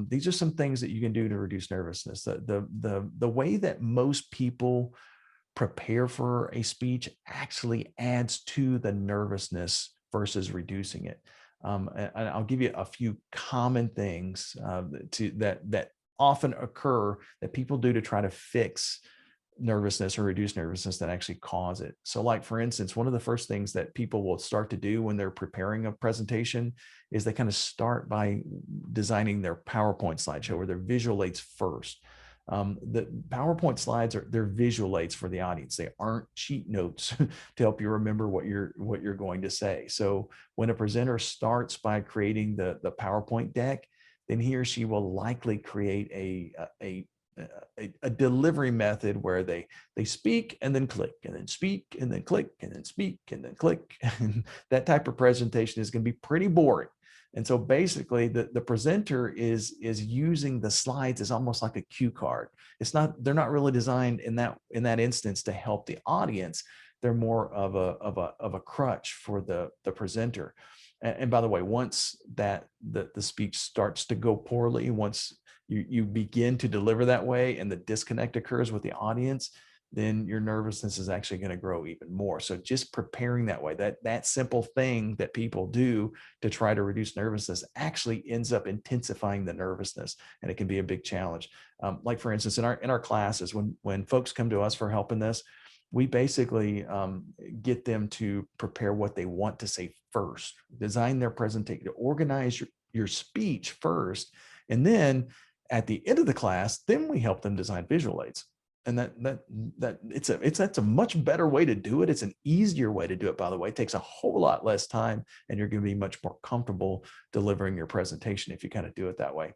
these are some things that you can do to reduce nervousness. The way that most people prepare for a speech actually adds to the nervousness versus reducing it. And I'll give you a few common things that often occur that people do to try to fix nervousness or reduce nervousness that actually cause it. So like, for instance, one of the first things that people will start to do when they're preparing a presentation is they kind of start by designing their PowerPoint slideshow or their visual aids first. The PowerPoint slides they're visual aids for the audience. They aren't cheat notes to help you remember what you're going to say. So when a presenter starts by creating the PowerPoint deck, then he or she will likely create a delivery method where they speak and then click and then speak and then click and then speak and then click. And that type of presentation is going to be pretty boring. And so basically the presenter is using the slides as almost like a cue card. They're not really designed in that instance to help the audience. They're more of a crutch for the presenter. And by the way, once that the speech starts to go poorly, once you begin to deliver that way and the disconnect occurs with the audience, then your nervousness is actually going to grow even more. So just preparing that way, that simple thing that people do to try to reduce nervousness actually ends up intensifying the nervousness, and it can be a big challenge. Like for instance, in our classes, when folks come to us for help in this, we basically get them to prepare what they want to say first, design their presentation, organize your speech first, and then at the end of the class, then we help them design visual aids. And that's a much better way to do it. It's an easier way to do it, by the way. It takes a whole lot less time, and you're going to be much more comfortable delivering your presentation if you kind of do it that way.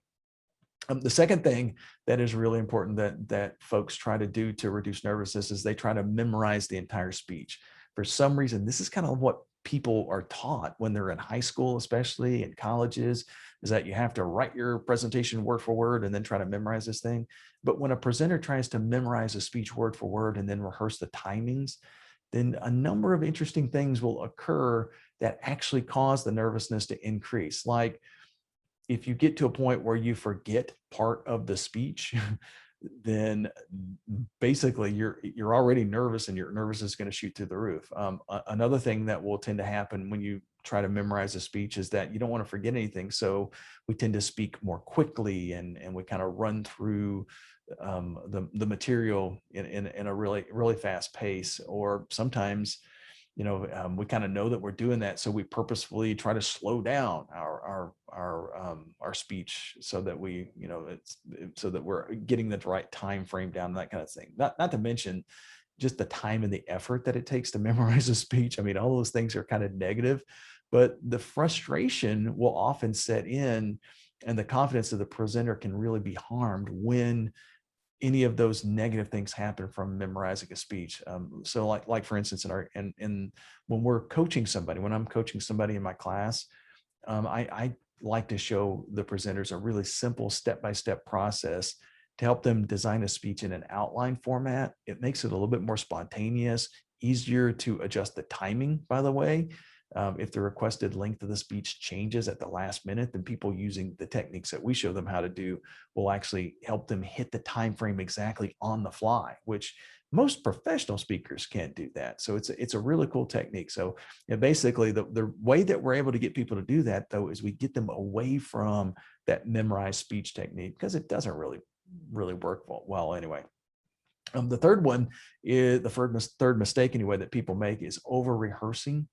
The second thing that is really important that folks try to do to reduce nervousness is they try to memorize the entire speech. For some reason, this is kind of what people are taught when they're in high school, especially in colleges, is that you have to write your presentation word for word and then try to memorize this thing. But when a presenter tries to memorize a speech word for word and then rehearse the timings, then a number of interesting things will occur that actually cause the nervousness to increase. Like, if you get to a point where you forget part of the speech, then basically you're already nervous, and your nervousness is going to shoot through the roof. Another thing that will tend to happen when you try to memorize a speech is that you don't want to forget anything. So we tend to speak more quickly, and we kind of run through the material in a really fast pace. Or sometimes, we kind of know that we're doing that, so we purposefully try to slow down our speech so that so that we're getting the right time frame down, that kind of thing. Not to mention just the time and the effort that it takes to memorize a speech. I mean, all those things are kind of negative, but the frustration will often set in, and the confidence of the presenter can really be harmed when any of those negative things happen from memorizing a speech. So like for instance, when I'm coaching somebody in my class, I like to show the presenters a really simple step-by-step process to help them design a speech in an outline format. It makes it a little bit more spontaneous, easier to adjust the timing, by the way. If the requested length of the speech changes at the last minute, then people using the techniques that we show them how to do will actually help them hit the time frame exactly on the fly, which most professional speakers can't do that. So it's a really cool technique. So basically the way that we're able to get people to do that, though, is we get them away from that memorized speech technique, because it doesn't really work well anyway. The third one is the third mistake anyway that people make is over rehearsing.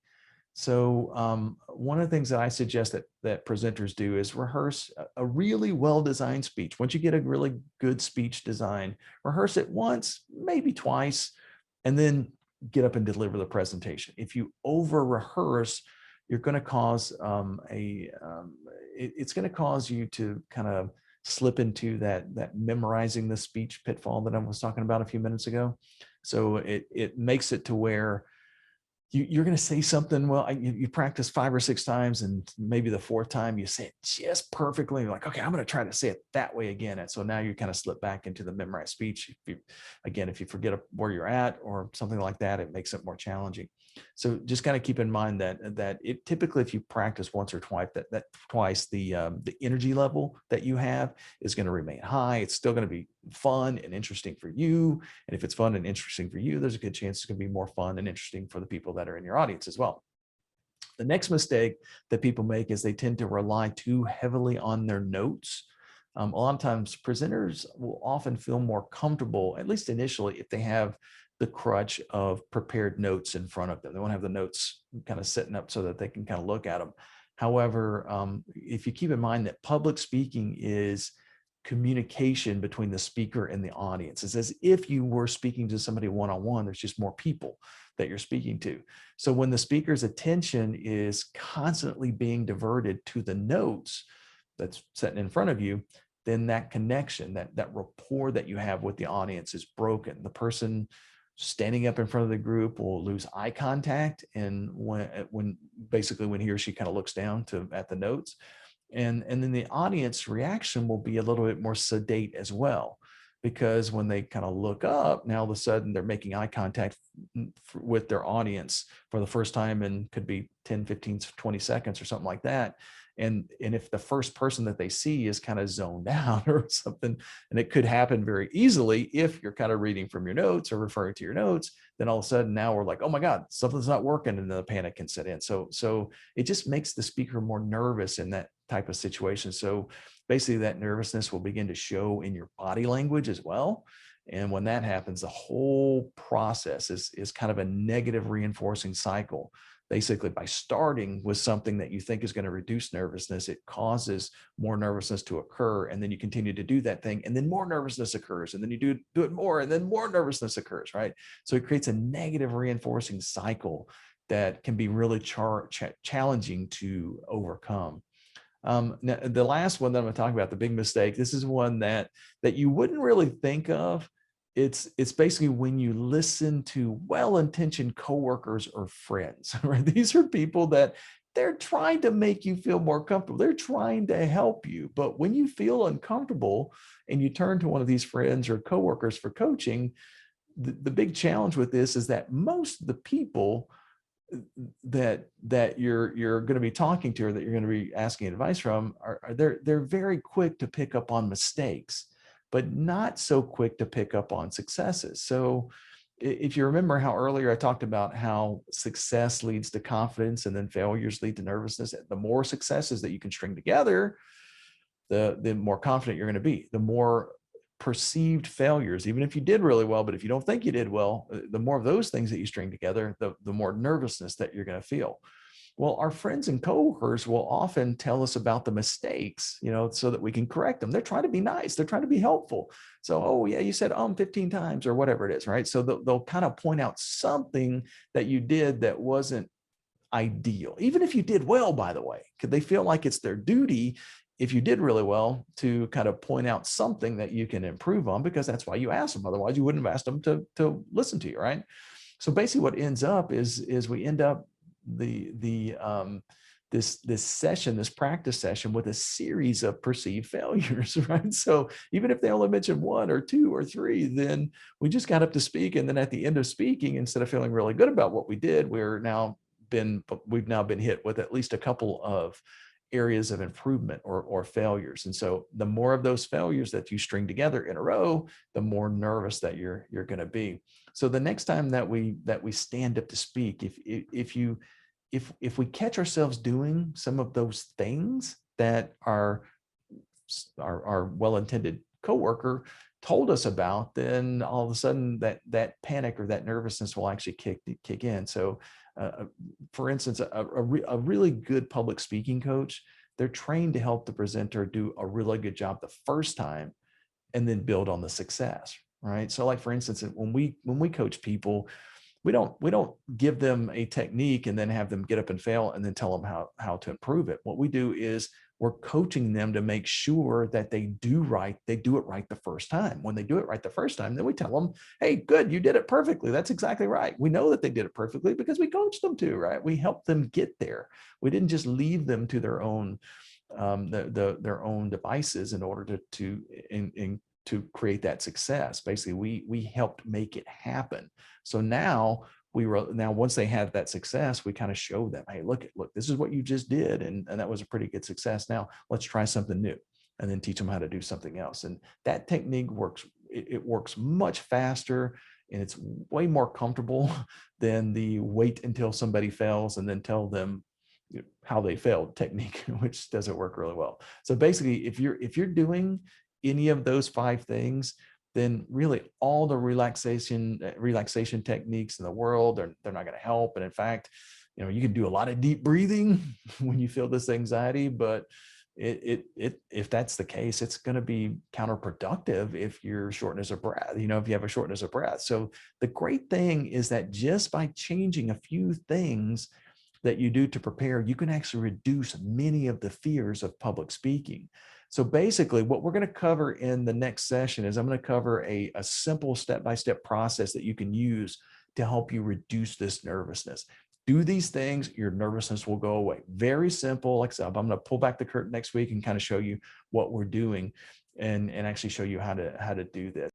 So one of the things that I suggest that presenters do is rehearse a really well-designed speech. Once you get a really good speech design, rehearse it once, maybe twice, and then get up and deliver the presentation. If you over-rehearse, you're going to cause it's going to cause you to kind of slip into that memorizing the speech pitfall that I was talking about a few minutes ago. So it makes it to where you're going to say something. Well, you practice 5 or 6 times, and maybe the 4th time you say it just perfectly. You're like, okay, I'm going to try to say it that way again. And so now you kind of slip back into the memorized speech. If you forget where you're at or something like that, it makes it more challenging. So just kind of keep in mind that it typically, if you practice once or twice, twice, the energy level that you have is going to remain high. It's still going to be fun and interesting for you. And if it's fun and interesting for you, there's a good chance it's going to be more fun and interesting for the people that are in your audience as well. The next mistake that people make is they tend to rely too heavily on their notes. A lot of times presenters will often feel more comfortable, at least initially, if they have the crutch of prepared notes in front of them. They won't have the notes kind of sitting up so that they can kind of look at them. However, if you keep in mind that public speaking is communication between the speaker and the audience, it's as if you were speaking to somebody one-on-one. There's just more people that you're speaking to. So when the speaker's attention is constantly being diverted to the notes that's sitting in front of you, then that connection, that rapport that you have with the audience is broken. The person standing up in front of the group will lose eye contact, and when he or she kind of looks down at the notes, and then the audience reaction will be a little bit more sedate as well, because when they kind of look up, now all of a sudden they're making eye contact with their audience for the first time, and could be 10, 15, 20 seconds or something like that. And if the first person that they see is kind of zoned out or something, and it could happen very easily if you're kind of reading from your notes or referring to your notes, then all of a sudden now we're like, oh my God, something's not working, and then the panic can set in. So it just makes the speaker more nervous in that type of situation. So basically that nervousness will begin to show in your body language as well. And when that happens, the whole process is kind of a negative reinforcing cycle. Basically, by starting with something that you think is going to reduce nervousness, it causes more nervousness to occur. And then you continue to do that thing, and then more nervousness occurs. And then you do it more, and then more nervousness occurs, right? So it creates a negative reinforcing cycle that can be really challenging to overcome. Now, the last one that I'm going to talk about, the big mistake, this is one that you wouldn't really think of. It's basically when you listen to well-intentioned coworkers or friends, right? These are people that they're trying to make you feel more comfortable. They're trying to help you. But when you feel uncomfortable and you turn to one of these friends or coworkers for coaching, the big challenge with this is that most of the people that you're going to be talking to, or that you're going to be asking advice from, they're very quick to pick up on mistakes, but not so quick to pick up on successes. So if you remember how earlier I talked about how success leads to confidence and then failures lead to nervousness, the more successes that you can string together, the more confident you're going to be. The more perceived failures, even if you did really well, but if you don't think you did well, the more of those things that you string together, the more nervousness that you're going to feel. Well, our friends and coworkers will often tell us about the mistakes, so that we can correct them. They're trying to be nice. They're trying to be helpful. So, oh yeah, you said 15 times or whatever it is, right? So they'll kind of point out something that you did that wasn't ideal, even if you did well, by the way, because they feel like it's their duty, if you did really well, to kind of point out something that you can improve on, because that's why you asked them. Otherwise you wouldn't have asked them to listen to you, right? So basically what ends up is we end up this session, this practice session, with a series of perceived failures, right? So even if they only mentioned 1 or 2 or 3, then we just got up to speak. And then at the end of speaking, instead of feeling really good about what we did, we've now been hit with at least a couple of areas of improvement or failures. And so the more of those failures that you string together in a row, the more nervous that you're going to be. So the next time that we stand up to speak, if we catch ourselves doing some of those things that our well-intended coworker told us about, then all of a sudden that panic or that nervousness will actually kick in. So for instance, a really good public speaking coach, they're trained to help the presenter do a really good job the first time and then build on the success, right? So like, for instance, when we coach people, we don't give them a technique and then have them get up and fail and then tell them how to improve it. What we do is we're coaching them to make sure that they do it right the first time. When they do it right the first time, then we tell them, hey, good, you did it perfectly. That's exactly right. We know that they did it perfectly because we coached them to, right? We helped them get there. We didn't just leave them to their own their own devices in order to create that success. Basically, we helped make it happen. So now once they have that success, we kind of show them, hey, look, this is what you just did, and that was a pretty good success. Now let's try something new, and then teach them how to do something else. And that technique works. It works much faster, and it's way more comfortable than the wait until somebody fails and then tell them how they failed technique, which doesn't work really well. So basically, if you're doing any of those 5 things, then really all the relaxation techniques in the world, they're not going to help. And in fact, you can do a lot of deep breathing when you feel this anxiety, but if that's the case, it's going to be counterproductive if you're shortness of breath, if you have a shortness of breath. So the great thing is that just by changing a few things that you do to prepare, you can actually reduce many of the fears of public speaking. So basically, what we're going to cover in the next session is I'm going to cover a simple step-by-step process that you can use to help you reduce this nervousness. Do these things, your nervousness will go away. Very simple. Like I said, I'm going to pull back the curtain next week and kind of show you what we're doing and actually show you how to do this.